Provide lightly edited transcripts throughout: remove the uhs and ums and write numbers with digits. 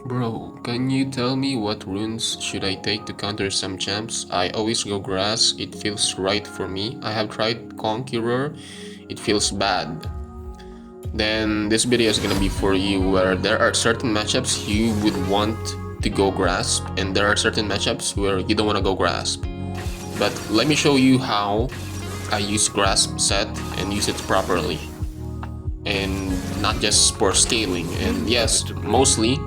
Bro, can you tell me what runes should I take to counter some champs? I always go grass, it feels right for me. I have tried Conqueror, it feels bad. Then this video is gonna be for you, where there are certain matchups you would want to go grasp, and there are certain matchups where you don't want to go grasp. But let me show you how I use grasp set and use it properly, and not just for scaling. And yes, mostly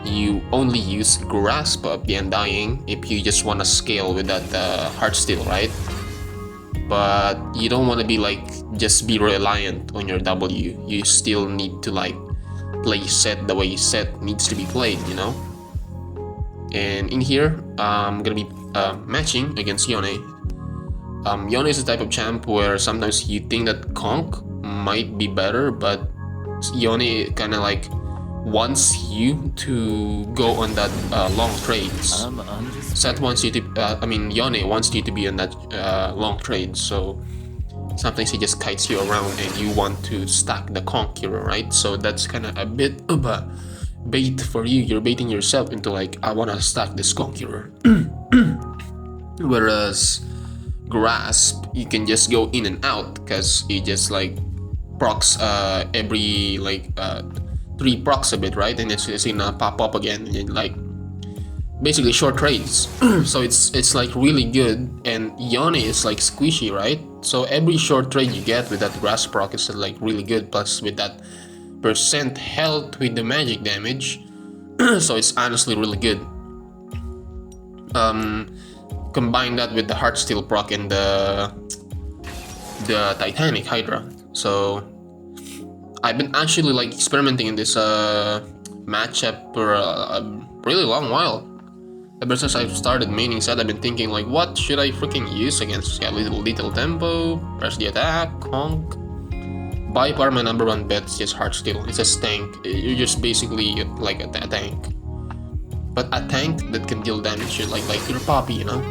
you only use grasp of the undying if you just want to scale with that heartsteel, right? But you don't want to be like just be reliant on your W. You still need to like play set the way set needs to be played, you know. And in here, I'm gonna be matching against Yone. Yone is the type of champ where sometimes you think that Conk might be better, but Yone kind of like wants you to go on that long trades. Set wants you to, Yone wants you to be on that long trade, so sometimes he just kites you around and you want to stack the Conqueror, right? So that's kind of a bit of a bait for you. You're baiting yourself into like, I want to stack this Conqueror. Whereas Grasp, you can just go in and out because it just like procs every like 3 procs a bit, right? And it's gonna pop up again and like basically short trades. So it's like really good, and Yone is like squishy, right? So every short trade you get with that grass proc is like really good, plus with that percent health with the magic damage. So it's honestly really good. Combine that with the heartsteel proc and the Titanic Hydra. So I've been actually like experimenting in this matchup for a really long while. Ever since I've started maining set, I've been thinking like, what should I freaking use against? Yeah, little tempo, press the attack, honk. By far my number one bet is just heartsteel. It's a tank. You're just basically like a tank, but a tank that can deal damage. Like your Poppy, you know.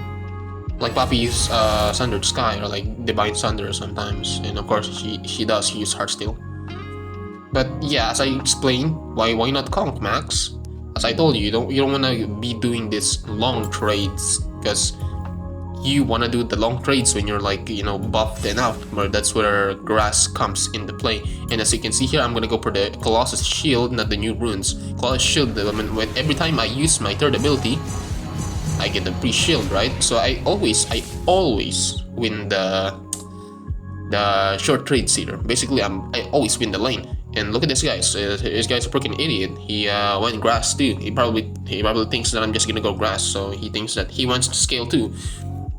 Like Poppy uses Sundered Sky or like Divine Sunder sometimes, and of course she does use heartsteel. But yeah, as I explained, why not Conk, Max? As I told you, you don't want to be doing this long trades, because you want to do the long trades when you're like, you know, buffed enough, where that's where grass comes into play. And as you can see here, I'm gonna go for the Colossus Shield, not the new runes. Colossus Shield, I mean, every time I use my third ability, I get the pre-shield, right? So I always win the short trades here. Basically, I always win the lane. And look at this guy. This guy's a freaking idiot. He went grass too. He probably thinks that I'm just gonna go grass. So he thinks that he wants to scale too.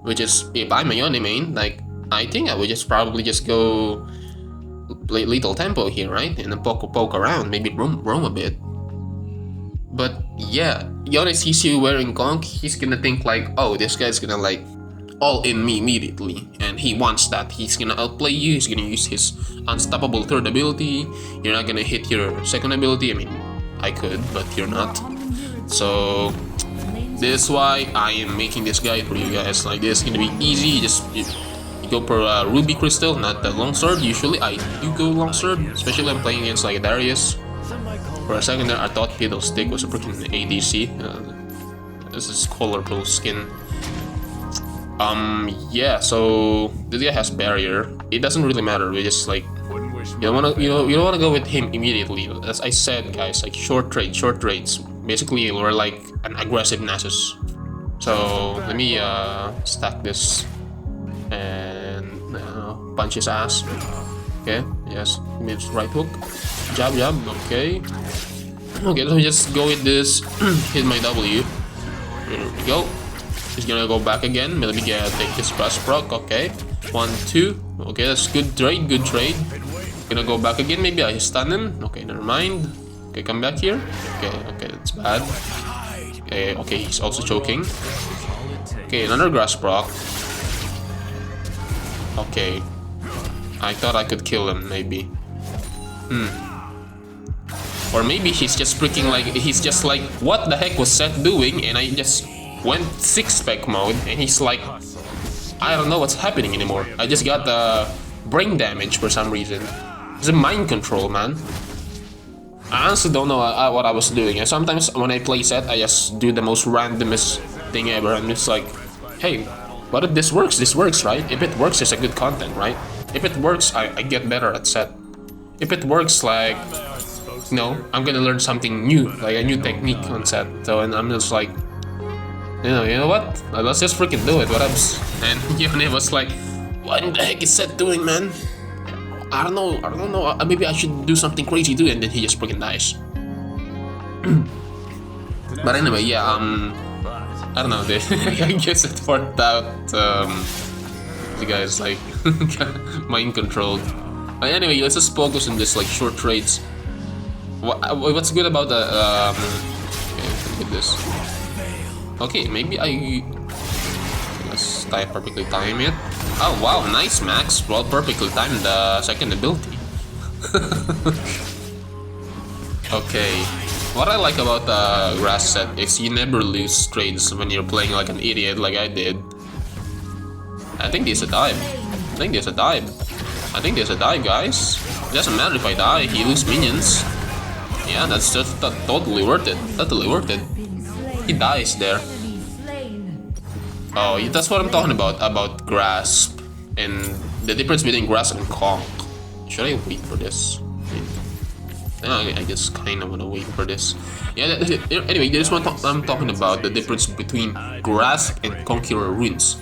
Which is, if I'm a Yone main, like, I think I would just probably just go play little tempo here, right? And then poke around, maybe roam a bit. But yeah, Yone sees you wearing Conk, he's gonna think like, oh, this guy's gonna like all in me immediately, and he wants that. He's gonna outplay you, he's gonna use his unstoppable third ability, you're not gonna hit your second ability. I mean, I could, but you're not. So this is why I am making this guide for you guys. Like, this is gonna be easy. You go for Ruby Crystal, not the longsword. Usually I do go longsword, especially when I'm playing against like Darius. For a second there, I thought Fiddlestick was a freaking ADC. This is colorful skin. Yeah, so this guy has barrier. It doesn't really matter. We just like, you don't wanna go with him immediately. As I said, guys, like short trades. Basically, we're like an aggressive Nasus. So let me stack this and punch his ass. Okay, yes, gives right hook, jab, okay. Okay, let me just go with this, hit my W. Here we go. He's gonna go back again. Let me take this press proc. Okay, 1, 2. Okay, that's good trade. Gonna go back again. Maybe I stun him. Okay, never mind. Okay, come back here. Okay, that's bad. Okay, he's also choking. Okay, another grass proc. Okay, I thought I could kill him, maybe. Or maybe he's just freaking like, he's just like, what the heck was Seth doing? And I just went 6-spec mode, and he's like, I don't know what's happening anymore. I just got the brain damage for some reason. It's a mind control, man. I honestly don't know what I was doing. And sometimes when I play SETT, I just do the most randomest thing ever, and it's like, hey, what if this works? This works, right? If it works, it's a good content, right? If it works, I get better at SETT. If it works, like, I'm gonna learn something new, like a new technique on SETT. So, and I'm just like, you know what? Let's just freaking do it. What else? And Yone was like, what in the heck is SETT doing, man? I don't know. Maybe I should do something crazy too, and then he just freaking dies. But anyway, yeah, I don't know. I guess it worked out. The guy's like mind controlled. But anyway, let's just focus on this like short trades. What's good about the okay, look at this. Okay, maybe let's perfectly time it. Oh wow, nice Max. Well, perfectly timed the second ability. Okay, what I like about the grass set is you never lose trades when you're playing like an idiot like I did. I think there's a dive. I think there's a dive, guys. It doesn't matter if I die, he lose minions. Yeah, that's just totally worth it. Totally worth it. He dies there. Oh, that's what I'm talking about grasp and the difference between grasp and conk. Should I wait for this? I just kind of want to wait for this. Yeah, anyway, this one I'm talking about the difference between grasp and Conqueror runes.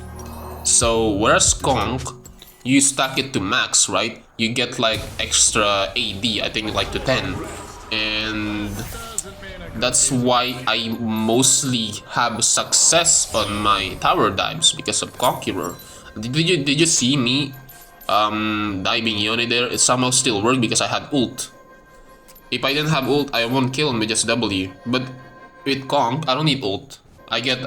So, whereas conk, you stack it to max, right? You get like extra AD, I think like to 10. And that's why I mostly have success on my tower dives because of Conqueror. Did you see me diving Yone there? It somehow still worked because I had ult. If I didn't have ult, I won't kill him with just W. But with Conk, I don't need ult. I get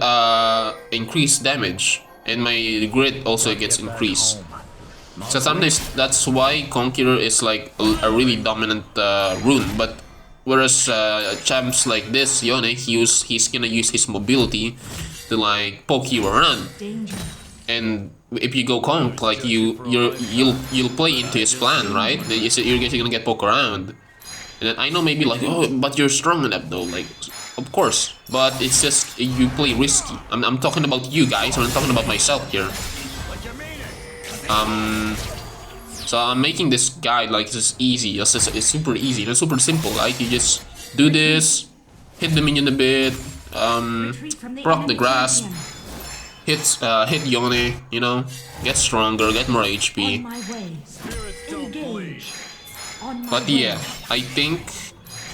increased damage, and my grit also gets increased. So sometimes that's why Conqueror is like a really dominant rune. But whereas champs like this, Yone, he's gonna use his mobility to like poke you around. And if you go Conk, like you'll play into his plan, right? You're gonna get poked around. And then I know maybe like, oh, but you're strong enough though, like, of course. But it's just, you play risky. I'm talking about you guys, I'm talking about myself here. So I'm making this guide like just easy, it's super easy, it's super simple, right? You just do this, hit the minion a bit, proc the grasp, hit Yone, you know, get stronger, get more HP. But yeah, I think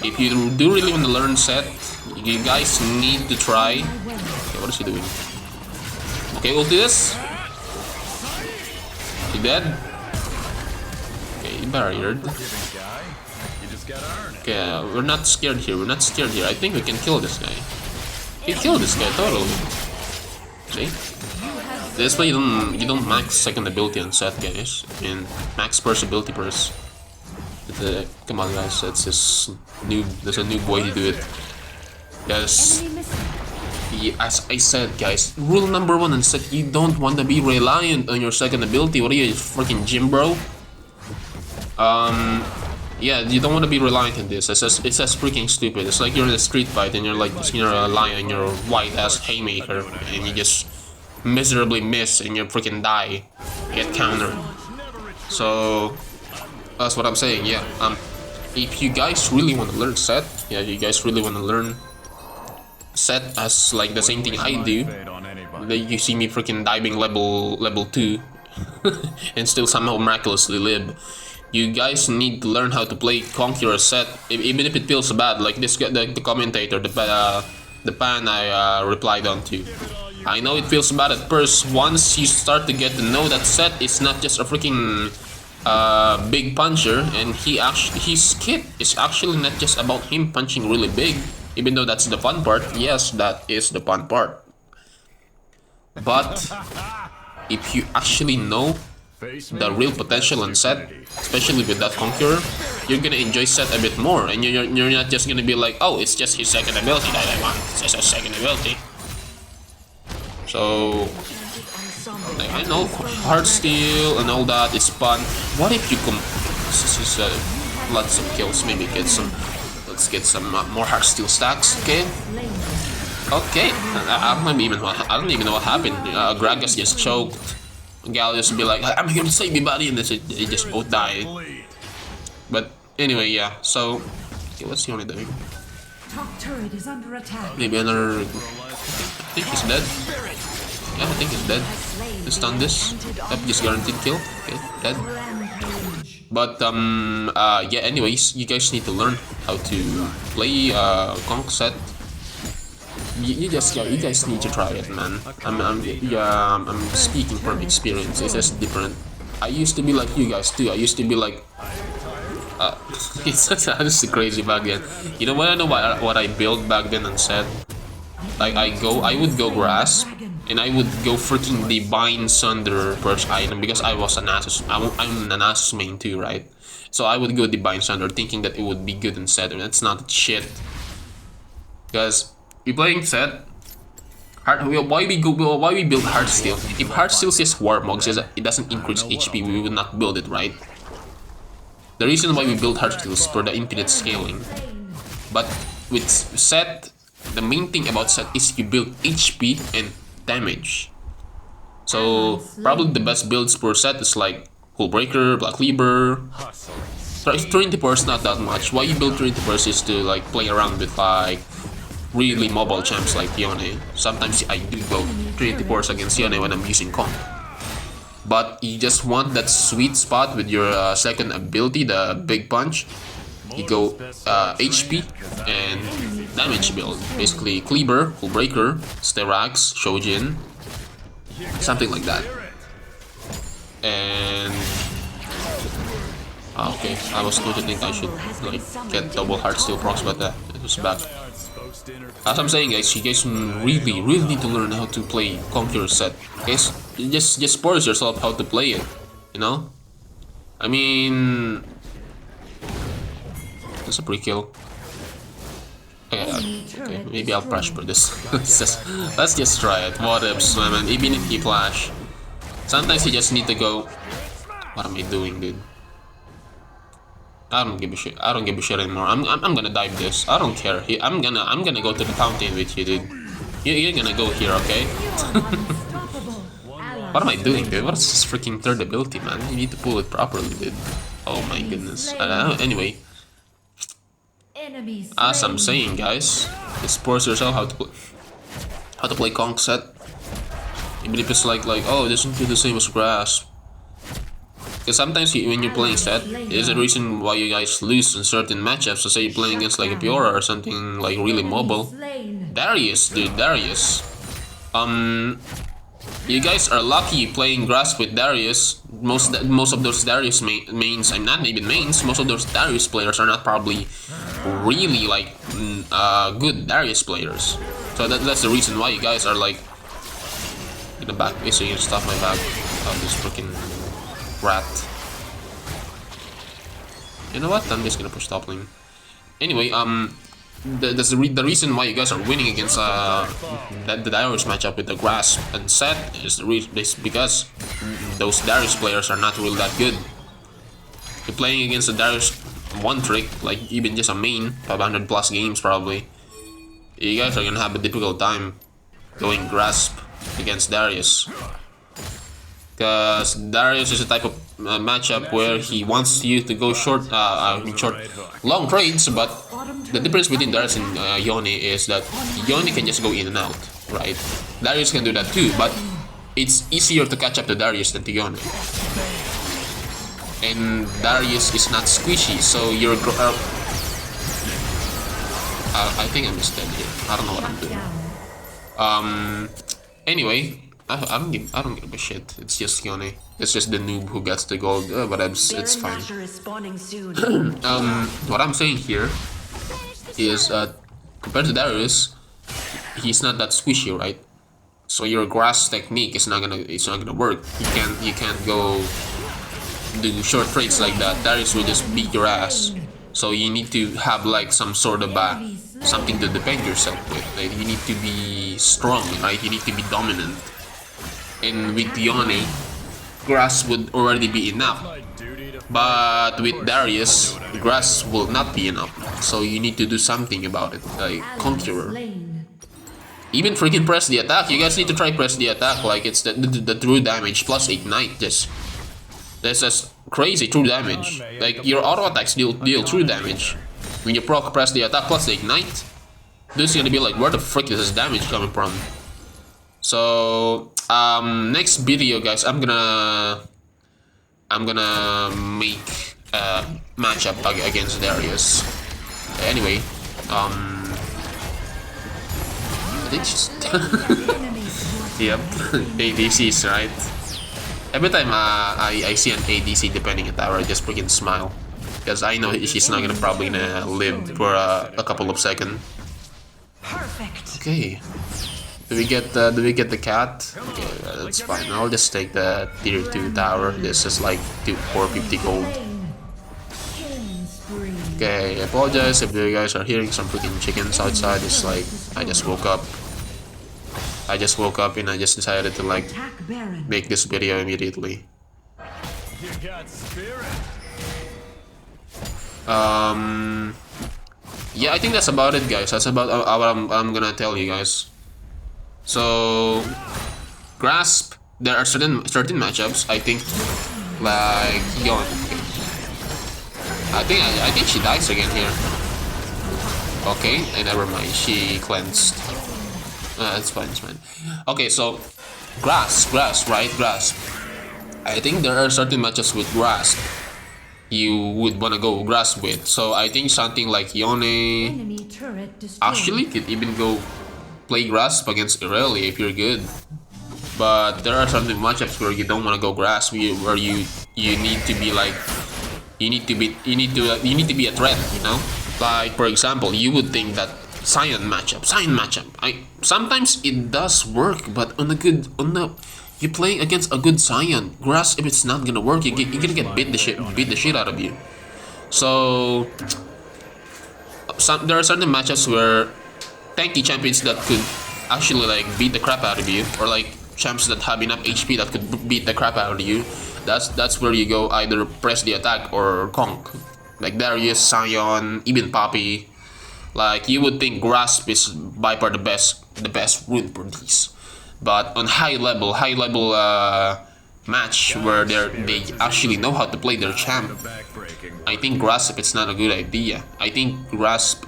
if you do really want to learn SETT, you guys need to try. Okay, what is he doing? Okay, we'll do this. He dead? Okay, he barriered. Okay, we're not scared here. We're not scared here. I think we can kill this guy. We can kill this guy totally. See? This way you don't max second ability on SETT, guys. I mean, max first ability first. Come on, guys, there's a new way to do it. Yes, as I said, guys, rule number 1 in SETT, you don't want to be reliant on your second ability. What are you, freaking gym bro? Yeah, you don't want to be reliant on this. It's just freaking stupid. It's like you're in a street fight and you're like just relying on your white ass haymaker and you just miserably miss and you freaking die, get countered. So that's what I'm saying, yeah. If you guys really want to learn SETT, yeah, you guys really want to learn SETT as like the same thing I do, you see me freaking diving level 2 and still somehow miraculously live. You guys need to learn how to play Conqueror SETT, even if it feels bad, like this the commentator, the pan I replied on to. I know it feels bad at first. Once you start to get to know that SETT is not just a freaking big puncher, and his kit is actually not just about him punching really big, even though that's the fun part. Yes, that is the fun part. But if you actually know the real potential in SETT, especially with that Conqueror, you're gonna enjoy SETT a bit more, and you're not just gonna be like, oh, it's just his second ability that I want. It's just a second ability. So like, I know hard steal and all that is fun. What if you this is lots of kills, maybe get some. let's get some more heartsteel stacks. Okay. Okay. I don't even know what happened. Gragas just choked. Gallius would be like, I'm here to save you, buddy, and they just both died. But anyway, yeah. So, okay, what's Yone doing? Top turret is under attack. Maybe another. I think he's dead. Yeah, I think he's dead. Let's stun this. Yep, just guaranteed kill. Okay, dead. But yeah. Anyways, you guys need to learn how to play Conk set. You guys need to try it, man. I'm speaking from experience. It's just different. I used to be like you guys too. I used to be like, it's honestly crazy back then. You know what? I know what I built back then and said. Like I would go grasp, and I would go freaking divine sunder first item because I was an Asus. I'm an Asus main too, right? So I would go divine sunder, thinking that it would be good in set, and that's not shit. Because we playing set. Why we build heartsteel? If heartsteel says warmog says it doesn't increase HP, we would not build it, right? The reason why we build heartsteel is for the infinite scaling. But with set, the main thing about set is you build HP and damage. So probably the best builds for set is like Hullbreaker, Black Cleaver. Trinity Purse not that much. Why you build Trinity Purse is to like play around with like really mobile champs like Yone. Sometimes I do go Trinity Force against Yone when I'm using Conk. But you just want that sweet spot with your second ability, the Big Punch. You go HP and damage build. Basically Cleaver, Hullbreaker, Sterrax, Shojin, something like that. And okay, I was going to think I should like get double heartsteel procs, but it was bad. As I'm saying, guys, you guys really need to learn how to play Conqueror set. Guys, just force yourself how to play it. You know, I mean, that's a pre-kill. Okay, maybe I'll crash for this. let's just try it. What ifs, man? Even if he flash, sometimes you just need to go. What am I doing, dude? I don't give a shit. I don't give a shit anymore. I'm gonna dive this. I don't care. I'm gonna go to the fountain with you, dude. You're gonna go here, okay? What am I doing, dude? What's this freaking third ability, man? You need to pull it properly, dude. Oh my goodness. Anyway, as I'm saying, guys, just force yourself how to play Conk set. Even if it's like oh, this isn't the same as grasp. Because sometimes when you're playing set, there's a reason why you guys lose in certain matchups. So say you're playing against like a Piora or something like really mobile. Darius, dude, Darius. You guys are lucky playing Grasp with Darius. Most of those Darius mains, I'm not even mains. Most of those Darius players are not probably really like good Darius players. So that's the reason why you guys are like in the back. So you can stop my back. Oh, this freaking rat. You know what? I'm just gonna push top lane. Anyway, that's the reason why you guys are winning against the Darius matchup with the Grasp and Set is because those Darius players are not really that good. You're playing against a Darius one trick, like even just a main, 500 plus games probably. You guys are gonna have a difficult time going Grasp against Darius. Because Darius is a type of matchup where he wants you to go long trades, but the difference between Darius and Yone is that Yone can just go in and out, right? Darius can do that too, but it's easier to catch up to Darius than to Yone. And Darius is not squishy, so you're... I think I'm just dead here. I don't know what I'm doing. Anyway... I don't give a shit. It's just Yone. It's just the noob who gets the gold, but it's fine. What I'm saying here is compared to Darius, he's not that squishy, right? So your grass technique is not gonna work. You can't go do short trades like that. Darius will just beat your ass. So you need to have like some sort of something to defend yourself with. Like you need to be strong, right? You need to be dominant. And with Yone, grass would already be enough. But with Darius, grass will not be enough. So you need to do something about it, like Ally Conqueror. slain. Even freaking press the attack. You guys need to try press the attack. Like it's the true damage plus ignite. That's just crazy true damage. Like your auto attacks deal true damage. When you proc press the attack plus the ignite, this is gonna be like, where the frick is this damage coming from? So next video, guys, I'm gonna make a matchup against Darius. Anyway, I think she's yep, ADCs, right? Every time I see an ADC depending at tower, I just freaking smile, because I know she's not gonna probably live for a couple of seconds. Perfect. Okay, do we get the cat? Okay, that's fine. I'll just take the tier 2 tower. This is like 450 gold. Killing spree. Okay, I apologize if you guys are hearing some freaking chickens outside. It's like I just woke up and I just decided to like Attack Baron. make this video immediately. You got spirit. Yeah, I think that's about it, guys. That's about what I'm gonna tell you guys. So, Grasp, there are certain matchups, I think, like, I think she dies again here. Okay, never mind, she cleansed. It's fine, it's fine. Okay, so, Grasp, right? Grasp. I think there are certain matchups with Grasp you would wanna go Grasp with. So I think something like Yone Enemy turret destroyed. actually could even go play Grasp against Irelia if you're good. But there are certain matchups where you don't want to go Grasp, where you need to be like you need to be a threat, you know. Like for example, you would think that Sion matchup. Sometimes it does work, but you play against a good Sion, Grasp, if it's not gonna work, you're gonna get beat the shit out of you. So there are certain matchups where tanky champions that could actually like beat the crap out of you, or like champs that have enough HP that could beat the crap out of you. That's where you go either press the attack or conk. Like Darius, Sion, even Poppy. Like you would think Grasp is by far the best rune for these. But on high level match where they actually know how to play their champ, I think Grasp it's not a good idea. I think Grasp,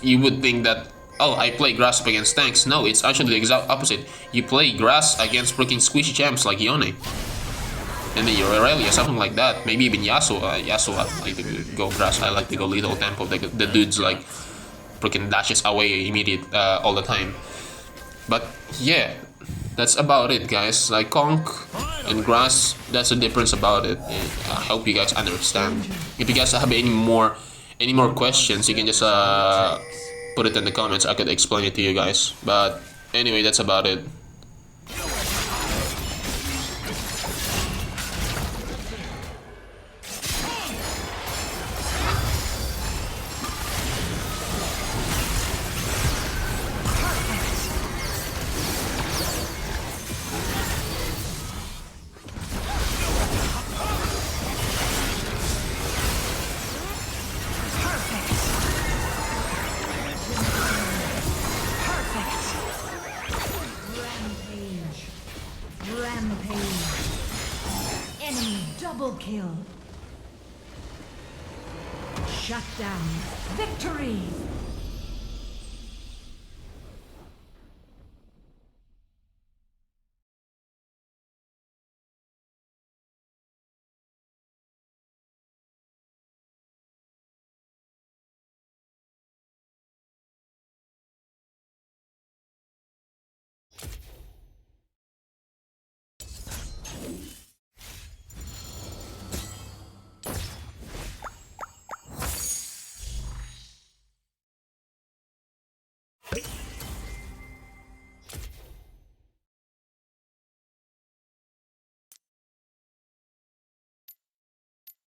you would think that, oh, I play Grasp against tanks. No, it's actually the exact opposite. You play Grasp against freaking squishy champs like Yone. And then your Irelia, something like that. Maybe even Yasuo. Yasuo, I like to go Grasp. I like to go little tempo. The dude's like freaking dashes away immediate all the time. But yeah, that's about it, guys. Like Conk and Grasp, that's the difference about it. And I hope you guys understand. If you guys have any more questions, you can just put it in the comments. I could explain it to you guys. But anyway, that's about it. Rampage. Enemy double kill. Shut down. Victory.